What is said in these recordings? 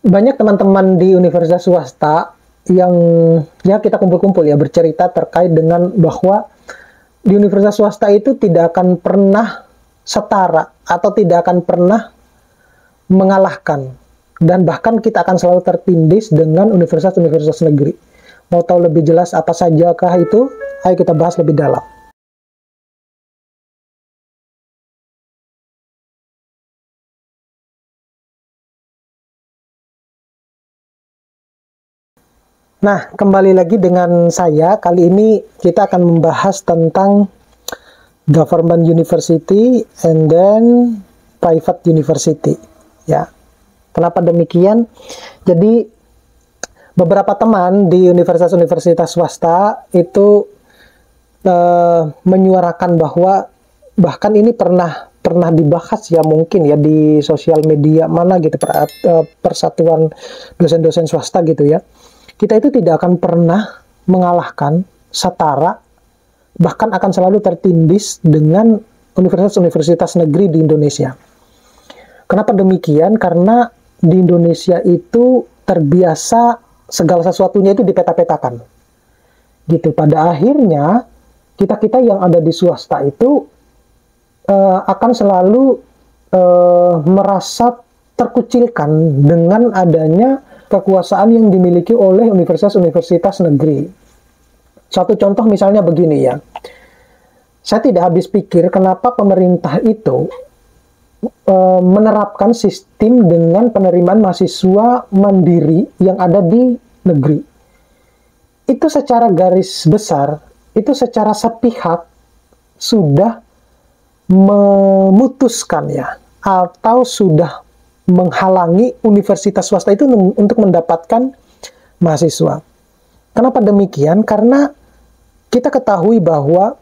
banyak teman-teman di universitas swasta yang ya kita kumpul-kumpul ya bercerita terkait dengan bahwa di universitas swasta itu tidak akan pernah setara atau tidak akan pernah mengalahkan, dan bahkan kita akan selalu tertindih dengan universitas-universitas negeri. Mau tahu lebih jelas apa sajakah itu? Ayo kita bahas lebih dalam. Nah, kembali lagi dengan saya. Kali ini kita akan membahas tentang government university and then private university. Ya, kenapa demikian? Jadi, beberapa teman di universitas-universitas swasta itu menyuarakan bahwa bahkan ini pernah dibahas ya mungkin ya di sosial media mana gitu, persatuan dosen-dosen swasta gitu ya. Kita itu tidak akan pernah mengalahkan, setara, bahkan akan selalu tertindih dengan universitas-universitas negeri di Indonesia. Kenapa demikian? Karena di Indonesia itu terbiasa segala sesuatunya itu dipeta-petakan. Gitu. Pada akhirnya, kita-kita yang ada di swasta itu akan selalu merasa terkucilkan dengan adanya kekuasaan yang dimiliki oleh universitas-universitas negeri. Satu contoh misalnya begini ya, saya tidak habis pikir kenapa pemerintah itu menerapkan sistem dengan penerimaan mahasiswa mandiri yang ada di negeri. Itu secara garis besar, itu secara sepihak sudah memutuskan ya, atau sudah menghalangi universitas swasta itu untuk mendapatkan mahasiswa. Kenapa demikian? Karena kita ketahui bahwa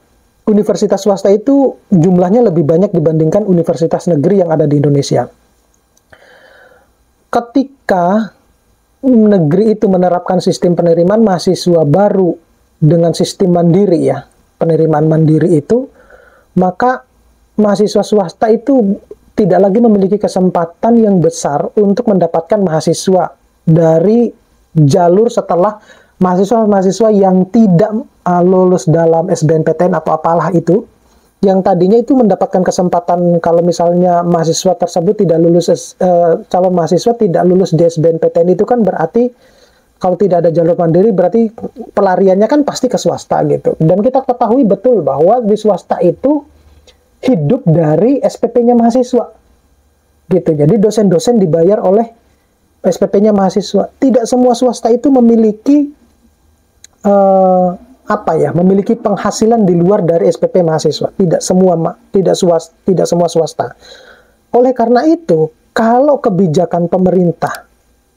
universitas swasta itu jumlahnya lebih banyak dibandingkan universitas negeri yang ada di Indonesia. Ketika negeri itu menerapkan sistem penerimaan mahasiswa baru dengan sistem mandiri ya, penerimaan mandiri itu, maka mahasiswa swasta itu tidak lagi memiliki kesempatan yang besar untuk mendapatkan mahasiswa dari jalur setelah mahasiswa-mahasiswa yang tidak lulus dalam SBMPTN atau apalah itu, yang tadinya itu mendapatkan kesempatan kalau misalnya mahasiswa tersebut tidak lulus, calon mahasiswa tidak lulus di SBMPTN itu kan berarti kalau tidak ada jalur mandiri berarti pelariannya kan pasti ke swasta gitu. Dan kita ketahui betul bahwa di swasta itu hidup dari SPP-nya mahasiswa gitu. Jadi dosen-dosen dibayar oleh SPP-nya mahasiswa. Tidak semua swasta itu memiliki memiliki penghasilan di luar dari SPP mahasiswa. Tidak semua swasta. Oleh karena itu, kalau kebijakan pemerintah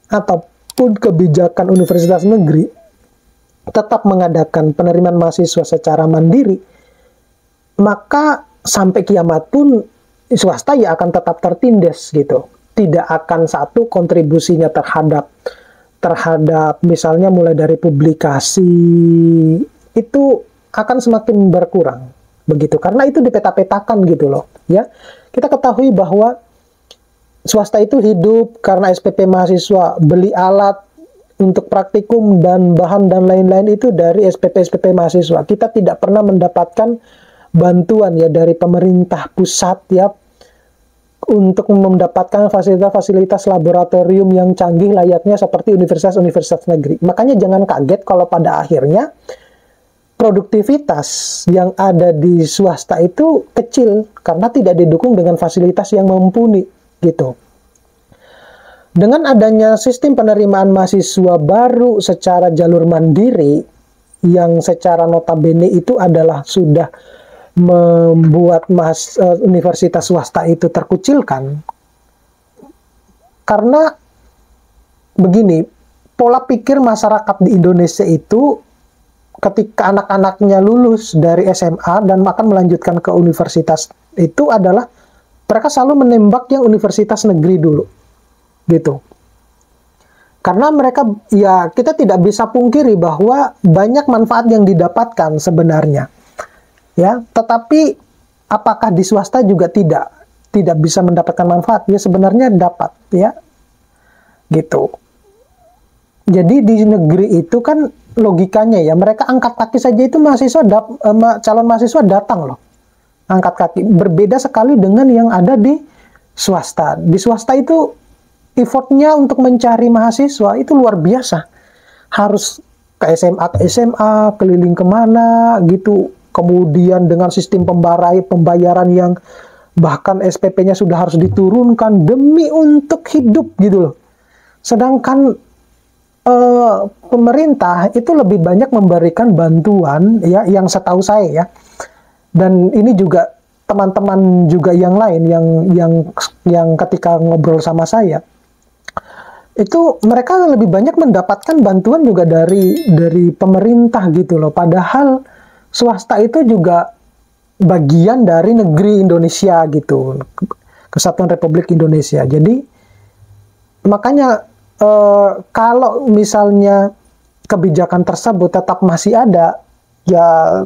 ataupun kebijakan universitas negeri tetap mengadakan penerimaan mahasiswa secara mandiri, maka sampai kiamat pun swasta ya akan tetap tertindas gitu. Tidak akan satu kontribusinya terhadap misalnya mulai dari publikasi itu akan semakin berkurang begitu, karena itu dipeta-petakan gitu loh ya. Kita ketahui bahwa swasta itu hidup karena SPP mahasiswa, beli alat untuk praktikum dan bahan dan lain-lain itu dari SPP mahasiswa. Kita tidak pernah mendapatkan bantuan ya dari pemerintah pusat ya untuk mendapatkan fasilitas-fasilitas laboratorium yang canggih layaknya seperti universitas-universitas negeri. Makanya jangan kaget kalau pada akhirnya produktivitas yang ada di swasta itu kecil karena tidak didukung dengan fasilitas yang mumpuni gitu. Dengan adanya sistem penerimaan mahasiswa baru secara jalur mandiri yang secara notabene itu adalah sudah membuat universitas swasta itu terkucilkan, karena begini, pola pikir masyarakat di Indonesia itu ketika anak-anaknya lulus dari SMA dan akan melanjutkan ke universitas itu adalah mereka selalu menembak yang universitas negeri dulu gitu. Karena mereka ya kita tidak bisa pungkiri bahwa banyak manfaat yang didapatkan sebenarnya. Ya, tetapi apakah di swasta juga tidak bisa mendapatkan manfaat? Ya sebenarnya dapat ya. gitu. Jadi di negeri itu kan logikanya ya, mereka angkat kaki saja itu calon mahasiswa datang loh, angkat kaki. Berbeda sekali dengan yang ada di swasta. Di swasta itu effortnya untuk mencari mahasiswa itu luar biasa, harus ke SMA, keliling kemana gitu, kemudian dengan sistem pembayaran yang bahkan SPP-nya sudah harus diturunkan demi untuk hidup gitu loh. Sedangkan pemerintah itu lebih banyak memberikan bantuan ya, yang setahu saya ya, dan ini juga teman-teman juga yang lain yang ketika ngobrol sama saya itu mereka lebih banyak mendapatkan bantuan juga dari pemerintah gitu loh, padahal swasta itu juga bagian dari negeri Indonesia gitu, Kesatuan Republik Indonesia. Jadi makanya kalau misalnya kebijakan tersebut tetap masih ada, ya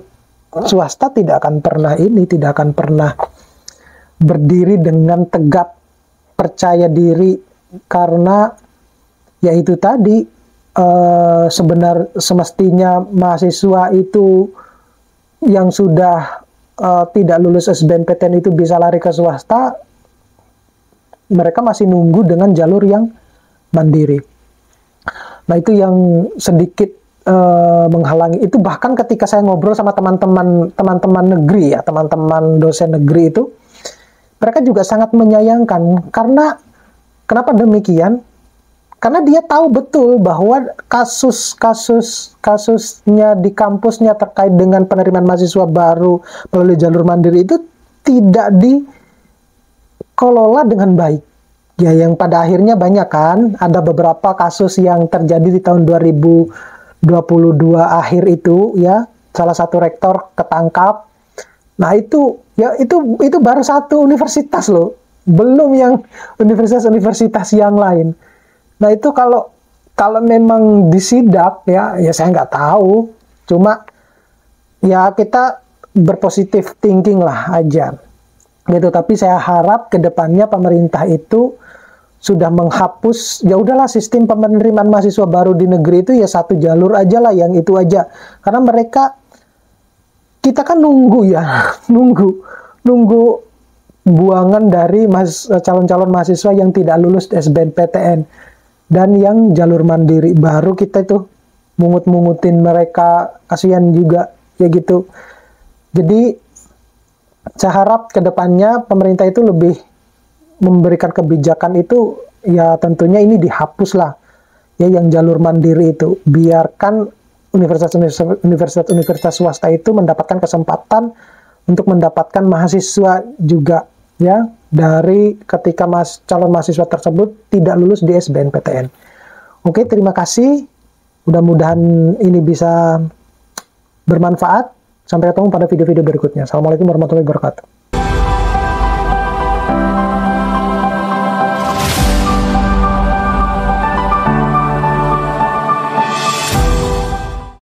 swasta tidak akan pernah berdiri dengan tegak, percaya diri, karena ya itu tadi, semestinya mahasiswa itu yang sudah tidak lulus SBMPTN itu bisa lari ke swasta, mereka masih nunggu dengan jalur yang mandiri. Nah itu yang sedikit menghalangi. Itu bahkan ketika saya ngobrol sama teman-teman negeri ya, teman-teman dosen negeri itu, mereka juga sangat menyayangkan. Karena kenapa demikian? Karena dia tahu betul bahwa kasusnya di kampusnya terkait dengan penerimaan mahasiswa baru melalui jalur mandiri itu tidak dikelola dengan baik. Ya, yang pada akhirnya banyak kan, ada beberapa kasus yang terjadi di tahun 2022 akhir itu ya, salah satu rektor ketangkap. Nah itu baru satu universitas loh, belum yang universitas-universitas yang lain. Nah itu kalau memang disidak ya saya nggak tahu, cuma ya kita berpositif thinking lah aja gitu. Tapi saya harap kedepannya pemerintah itu sudah menghapus, ya udahlah sistem penerimaan mahasiswa baru di negeri itu ya satu jalur aja lah, yang itu aja. Karena kita kan nunggu ya, nunggu buangan dari calon-calon mahasiswa yang tidak lulus SBMPTN dan yang jalur mandiri, baru kita itu mungut-mungutin mereka, kasihan juga ya gitu. Jadi saya harap kedepannya pemerintah itu lebih memberikan kebijakan itu, ya tentunya ini dihapus lah ya yang jalur mandiri itu, biarkan universitas swasta itu mendapatkan kesempatan untuk mendapatkan mahasiswa juga ya, dari ketika calon mahasiswa tersebut tidak lulus di SBMPTN. Oke, terima kasih, mudah-mudahan ini bisa bermanfaat. Sampai ketemu pada video-video berikutnya. Assalamualaikum warahmatullahi wabarakatuh.